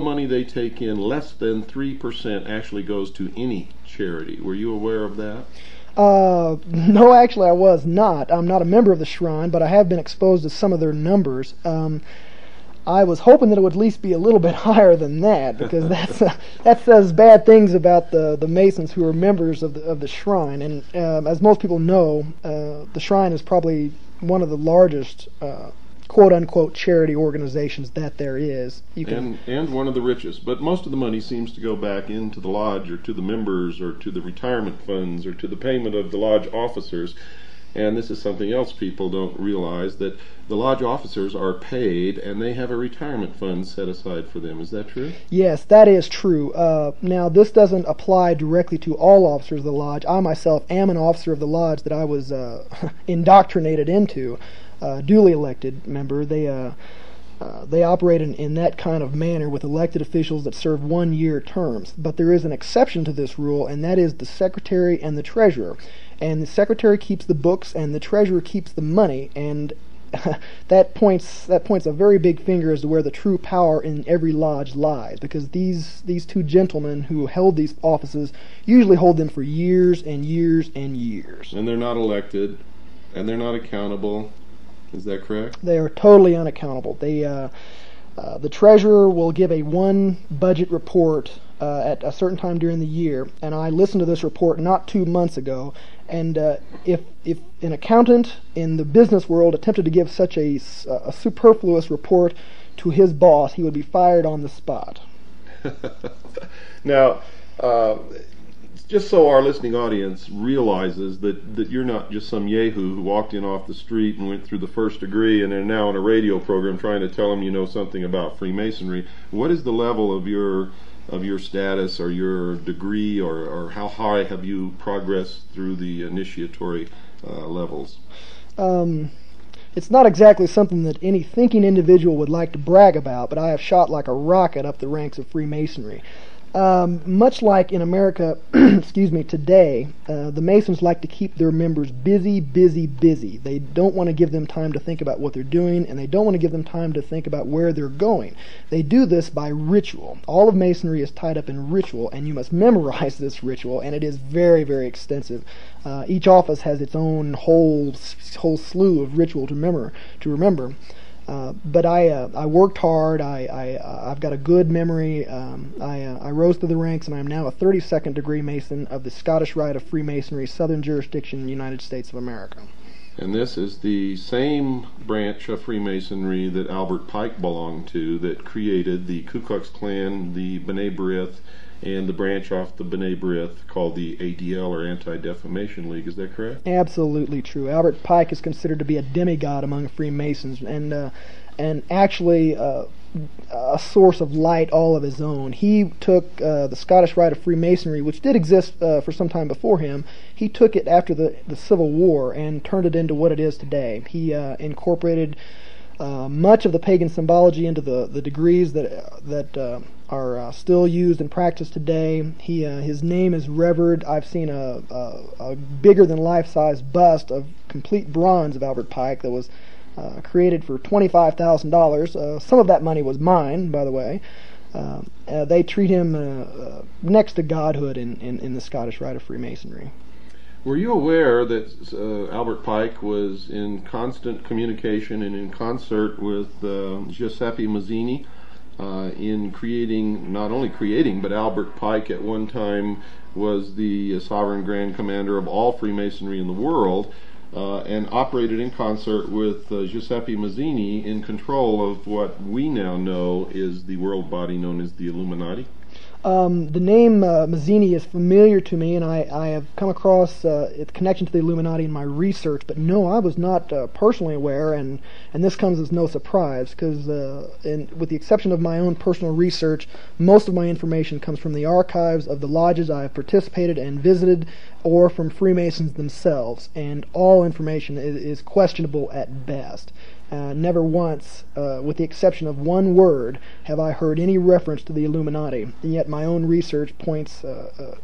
money they take in, less than 3% actually goes to any charity. Were you aware of that? No, actually I was not. I'm not a member of the Shrine, but I have been exposed to some of their numbers. I was hoping that it would at least be a little bit higher than that, because that says bad things about the Masons who are members of the Shrine. And as most people know, the Shrine is probably one of the largest quote-unquote charity organizations that there is. And one of the richest. But most of the money seems to go back into the lodge, or to the members, or to the retirement funds, or to the payment of the lodge officers. And this is something else people don't realize, that the lodge officers are paid and they have a retirement fund set aside for them. Is that true? Yes, that is true. Now, this doesn't apply directly to all officers of the lodge. I myself am an officer of the lodge that I was indoctrinated into, duly elected member. They operate in that kind of manner with elected officials that serve 1-year terms. But there is an exception to this rule, and that is the secretary and the treasurer. And the secretary keeps the books, and the treasurer keeps the money, and that points a very big finger as to where the true power in every lodge lies, because these two gentlemen who held these offices usually hold them for years and years and years. And they're not elected, and they're not accountable. Is that correct? They are totally unaccountable. The treasurer will give a one budget report at a certain time during the year, and I listened to this report not 2 months ago, and if an accountant in the business world attempted to give such a superfluous report to his boss, he would be fired on the spot. Now, just so our listening audience realizes that you're not just some yahoo who walked in off the street and went through the first degree and are now on a radio program trying to tell them you know something about Freemasonry, what is the level of your status or your degree, or how high have you progressed through the initiatory levels? It's not exactly something that any thinking individual would like to brag about, but I have shot like a rocket up the ranks of Freemasonry. Much like in America, excuse me, today, the Masons like to keep their members busy, busy, busy. They don't want to give them time to think about what they're doing, and they don't want to give them time to think about where they're going. They do this by ritual. All of Masonry is tied up in ritual, and you must memorize this ritual, and it is very, very extensive. Each office has its own whole slew of ritual to remember. But I worked hard. I've got a good memory. I rose through the ranks, and I'm now a 32nd degree Mason of the Scottish Rite of Freemasonry, Southern Jurisdiction, United States of America. And this is the same branch of Freemasonry that Albert Pike belonged to, that created the Ku Klux Klan, the B'nai B'rith, and the branch off the B'nai B'rith called the ADL, or Anti-Defamation League. Is that correct? Absolutely true. Albert Pike is considered to be a demigod among Freemasons, and actually a source of light all of his own. He took the Scottish Rite of Freemasonry, which did exist for some time before him. He took it after the Civil War and turned it into what it is today. He incorporated much of the pagan symbology into the degrees that are still used and practiced today. His name is revered. I've seen a bigger than life-size bust of complete bronze of Albert Pike that was created for $25,000. Some of that money was mine, by the way. They treat him next to godhood in the Scottish Rite of Freemasonry. Were you aware that Albert Pike was in constant communication and in concert with Giuseppe Mazzini in creating, not only creating, but Albert Pike at one time was the sovereign grand commander of all Freemasonry in the world, and operated in concert with Giuseppe Mazzini in control of what we now know is the world body known as the Illuminati? The name Mazzini is familiar to me, and I have come across its connection to the Illuminati in my research, but no, I was not personally aware, and this comes as no surprise, because with the exception of my own personal research, most of my information comes from the archives of the lodges I have participated and visited, or from Freemasons themselves, and all information is questionable at best. Never once, with the exception of one word, have I heard any reference to the Illuminati, and yet my own research points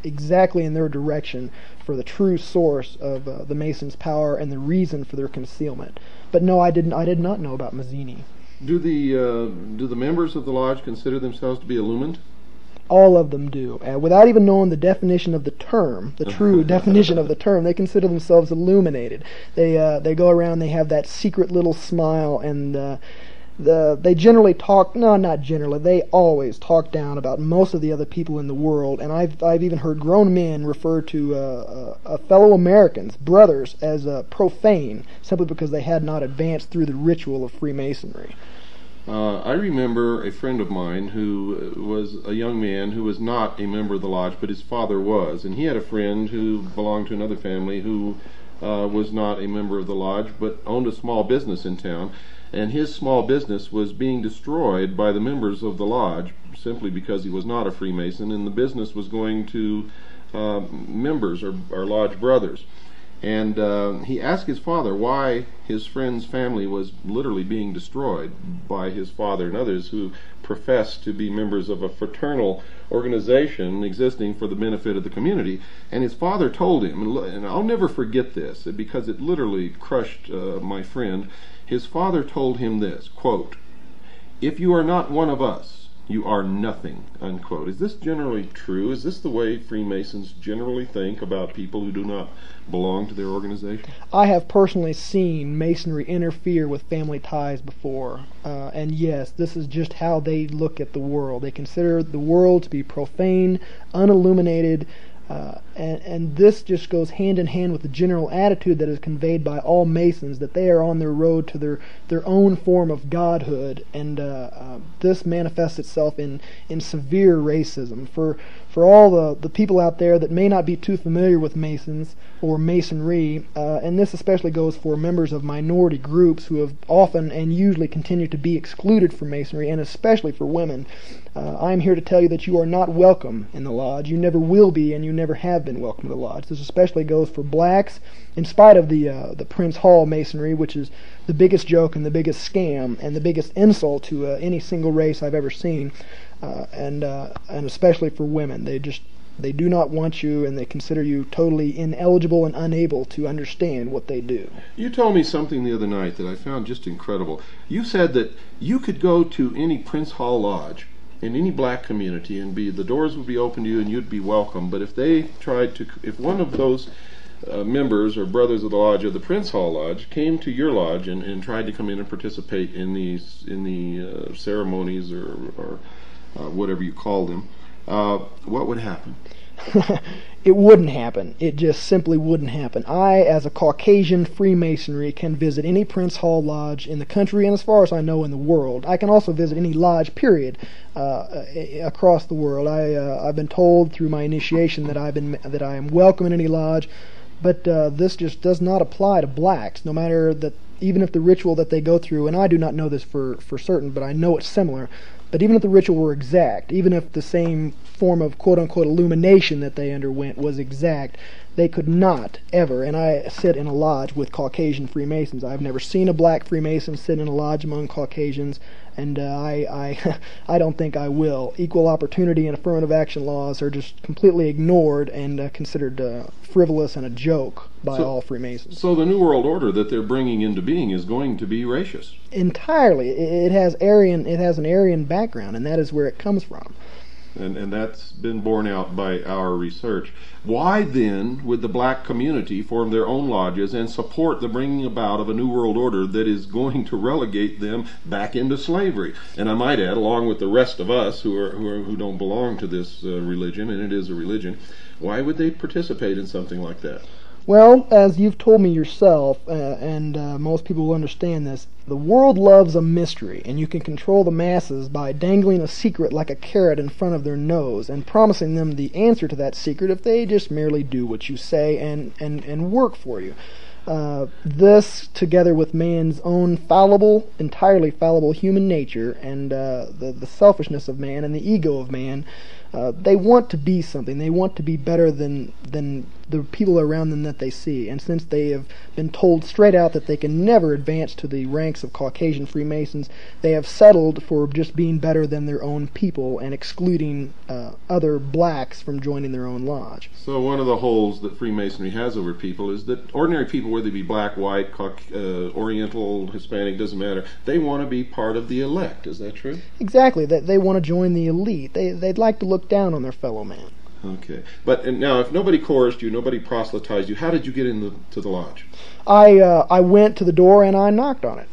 exactly in their direction for the true source of the Masons' power and the reason for their concealment. But no, I did not know about Mazzini. Do the members of the lodge consider themselves to be illumined? All of them do. Without even knowing the definition of the term, the true definition of the term, they consider themselves illuminated. They go around, they have that secret little smile, and they generally talk, no, not generally, they always talk down about most of the other people in the world, and I've even heard grown men refer to fellow Americans, brothers, as profane, simply because they had not advanced through the ritual of Freemasonry. I remember a friend of mine who was a young man who was not a member of the lodge, but his father was. And he had a friend who belonged to another family who was not a member of the lodge, but owned a small business in town. And his small business was being destroyed by the members of the lodge simply because he was not a Freemason, and the business was going to members or lodge brothers. And he asked his father why his friend's family was literally being destroyed by his father and others who professed to be members of a fraternal organization existing for the benefit of the community. And his father told him, and I'll never forget this because it literally crushed my friend. His father told him this, quote, "If you are not one of us, you are nothing," unquote. Is this generally true? Is this the way Freemasons generally think about people who do not belong to their organization? I have personally seen Masonry interfere with family ties before, and yes, this is just how they look at the world. They consider the world to be profane, unilluminated, and this just goes hand in hand with the general attitude that is conveyed by all Masons, that they are on their road to their own form of godhood, and this manifests itself in severe racism. For all the people out there that may not be too familiar with Masons or Masonry, and this especially goes for members of minority groups who have often and usually continue to be excluded from Masonry, and especially for women, I'm here to tell you that you are not welcome in the lodge. You never will be, and you never have been welcome to the lodge. This especially goes for blacks, in spite of the Prince Hall Masonry, which is the biggest joke and the biggest scam and the biggest insult to any single race I've ever seen, and especially for women. They do not want you, and they consider you totally ineligible and unable to understand what they do. You told me something the other night that I found just incredible. You said that you could go to any Prince Hall Lodge in any black community and the doors would be open to you and you'd be welcome, but if one of those members or brothers of the lodge of the Prince Hall Lodge came to your lodge and tried to come in and participate in the ceremonies or whatever you call them, what would happen? It wouldn't happen. It just simply wouldn't happen. I, as a Caucasian Freemasonry, can visit any Prince Hall Lodge in the country, and as far as I know, in the world. I can also visit any lodge, period, across the world. I've been told through my initiation that I am welcome in any lodge, but this just does not apply to blacks. No matter that, even if the ritual that they go through, and I do not know this for certain, but I know it's similar. But even if the ritual were exact, even if the same form of quote-unquote illumination that they underwent was exact, they could not ever, and I sit in a lodge with Caucasian Freemasons. I've never seen a black Freemason sit in a lodge among Caucasians, and I don't think I will. Equal opportunity and affirmative action laws are just completely ignored and considered frivolous and a joke by all Freemasons. So the New World Order that they're bringing into being is going to be racist? Entirely. It has an Aryan background, and that is where it comes from. And that's been borne out by our research. Why then would the black community form their own lodges and support the bringing about of a New World Order that is going to relegate them back into slavery? And I might add, along with the rest of us who don't belong to this religion, and it is a religion, why would they participate in something like that? Well, as you've told me yourself, and most people will understand this, the world loves a mystery, and you can control the masses by dangling a secret like a carrot in front of their nose and promising them the answer to that secret if they just merely do what you say and work for you. This, together with man's own entirely fallible human nature, and the selfishness of man and the ego of man, they want to be something. They want to be better than the people around them that they see. And since they have been told straight out that they can never advance to the ranks of Caucasian Freemasons, they have settled for just being better than their own people and excluding other blacks from joining their own lodge. So one of the holes that Freemasonry has over people is that ordinary people whether they be black, white, Oriental, Hispanic, doesn't matter. They want to be part of the elect. Is that true? Exactly. That they want to join the elite. They'd like to look down on their fellow man. Okay. But now, if nobody coerced you, nobody proselytized you, how did you get into the lodge? I went to the door and I knocked on it.